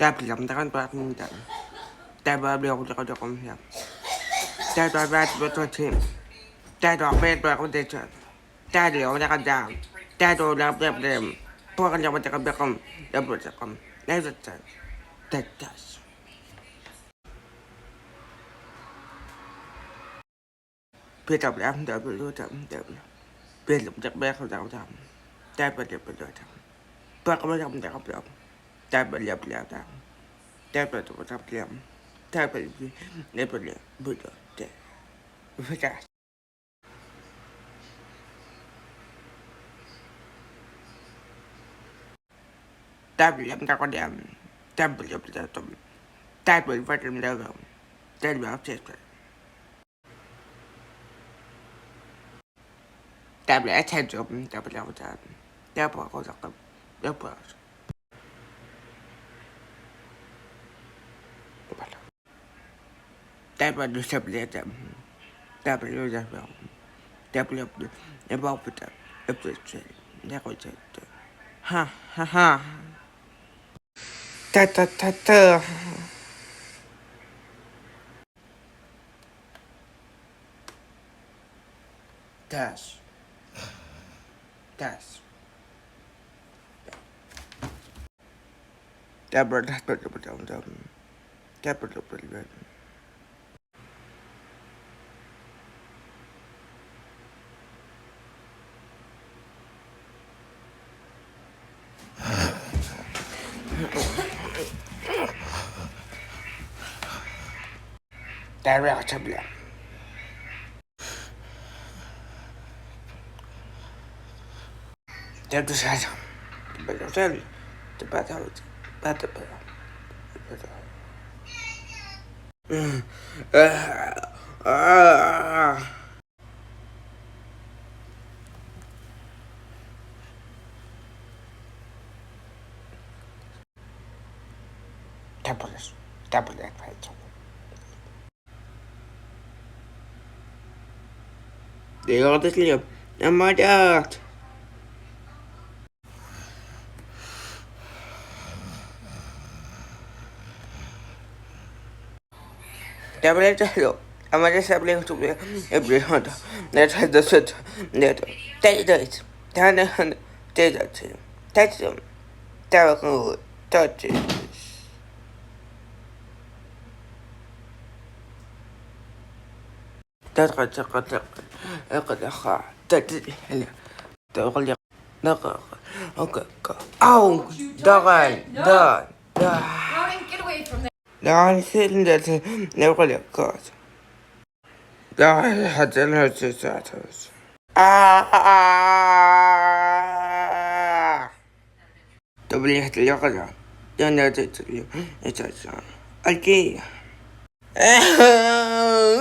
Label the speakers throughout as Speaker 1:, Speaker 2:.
Speaker 1: Täpläm takan päätän mitään. Täpä bliok takan ja. Täpä päätän. Täpä päätän teitä. Täpä on takan tää. Täpä on läpläm. Poikan ja takan takan. Läpläm. Näytetään. Tätäs. Pitää täpä. Pitää täpä. Poikan takan. Täpä läpläm. Täpä läpläm. Täpä läpläm. Pitää. Täpläm takan ja. Täpä läpläm. Täpä läpläm. Täpä läpläm. Täpä läpläm. Täpä läpläm. Täpä läpläm. Täpä. Täpä läpläm. Täpä läpläm. Täpä läpläm. Täpä. Ha ha ha. Ta. Dash. Täpä. Täpläm. Täpä säädä. Täpä. Täpä. Det går till slut. Oh my god. Jag blev inte slå. Jag var dessa blev så blev. Jag blev handa. När jag hade sett. Det är det. Det hade han. Det är det. Det är det var god. Det är تقدر أو دغن
Speaker 2: Get away from there.
Speaker 1: لا سندت نقول كات لا حتى لا تساعد تبليغ اليقظة أنا تتلي أساسا الكي لا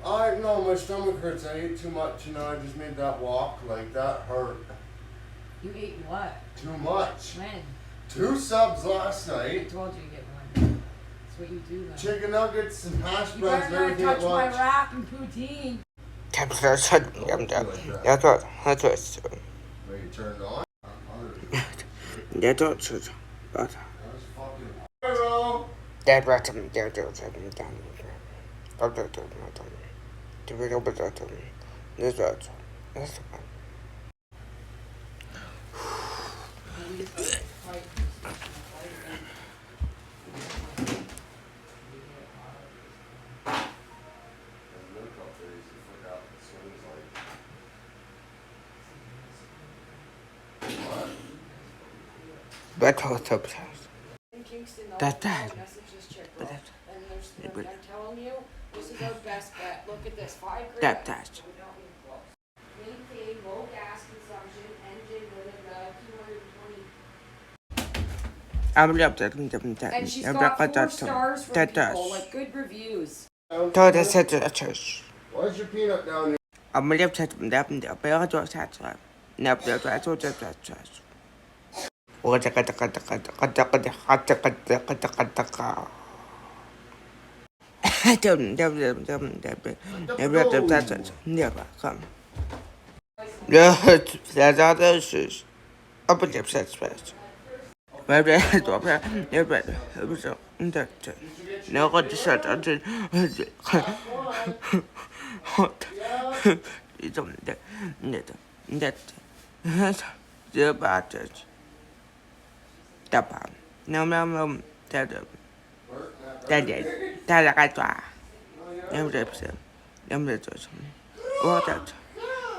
Speaker 3: I know my stomach hurts. I ate too much and I just made that walk. Like that hurt.
Speaker 2: You ate what?
Speaker 3: Too much.
Speaker 2: When?
Speaker 3: 2 subs last
Speaker 2: I
Speaker 3: night.
Speaker 2: told you to get one. That's what you do then.
Speaker 3: Chicken nuggets and hash
Speaker 2: You
Speaker 3: browns
Speaker 2: better
Speaker 3: and
Speaker 2: not
Speaker 3: everything at
Speaker 2: touch my
Speaker 3: once.
Speaker 2: wrap and poutine.
Speaker 3: Wait, you turned on?
Speaker 1: Jag tar så.
Speaker 3: That was fucking. Hello.
Speaker 1: Det var som
Speaker 2: In Kingston,
Speaker 1: That-
Speaker 2: message this chick, bro. And I'm telling you, is our best bet. Look at this, $5 grand.
Speaker 1: That test.
Speaker 2: Would not be close. Maintain low gas consumption, engine, blah, 220.
Speaker 1: I'm gonna update
Speaker 2: And she's got 4 stars from people, like good reviews.
Speaker 3: Why's your peanut down there?
Speaker 1: I'm gonna update them. Better do that. Never do that. Do that. Never come. That's all this is. Up at the upset first. Maybe I do that. Never. No, got the shirt. I did. It's on that. The about it. Tapa. No, that. That I got. Never. What that?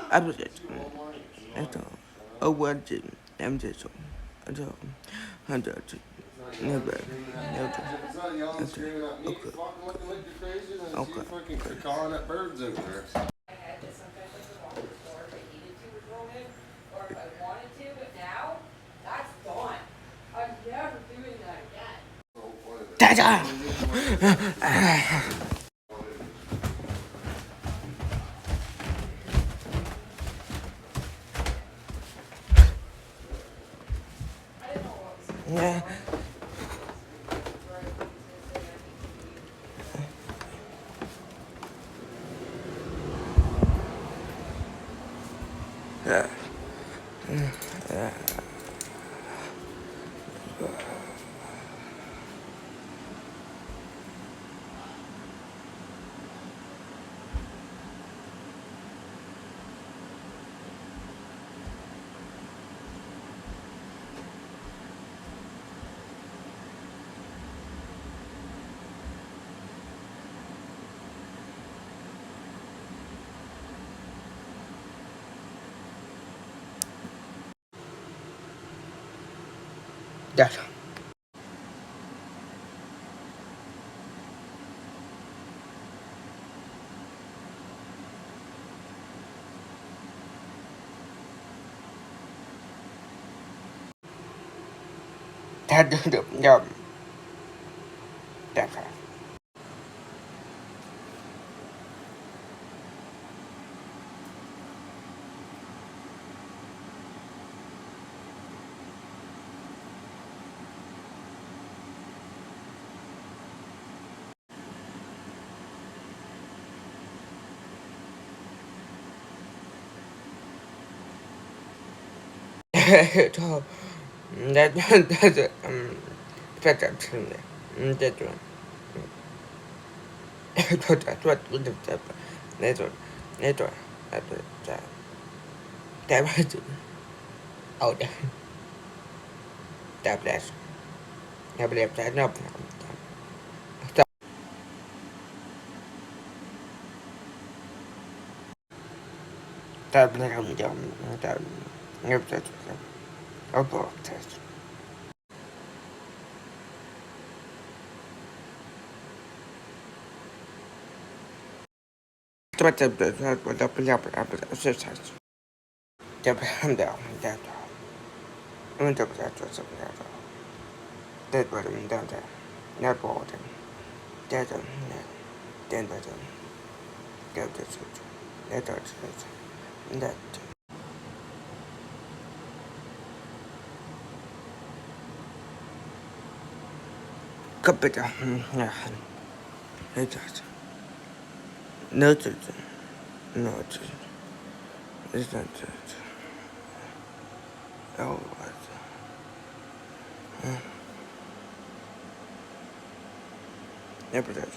Speaker 1: I was it. I don't. Oh, what did I'm just. I don't. Never.
Speaker 3: It's not yelling, screaming at me. Fucking looking like you're crazy, then see fucking calling at birds out there.
Speaker 2: I had this sometimes like the water before if I needed to or throw in, or if I wanted to, but now, that's gone. I'm never doing that again.
Speaker 1: Yeah. That. That. That's Kapita. No, it's not. Oh, what? Never does.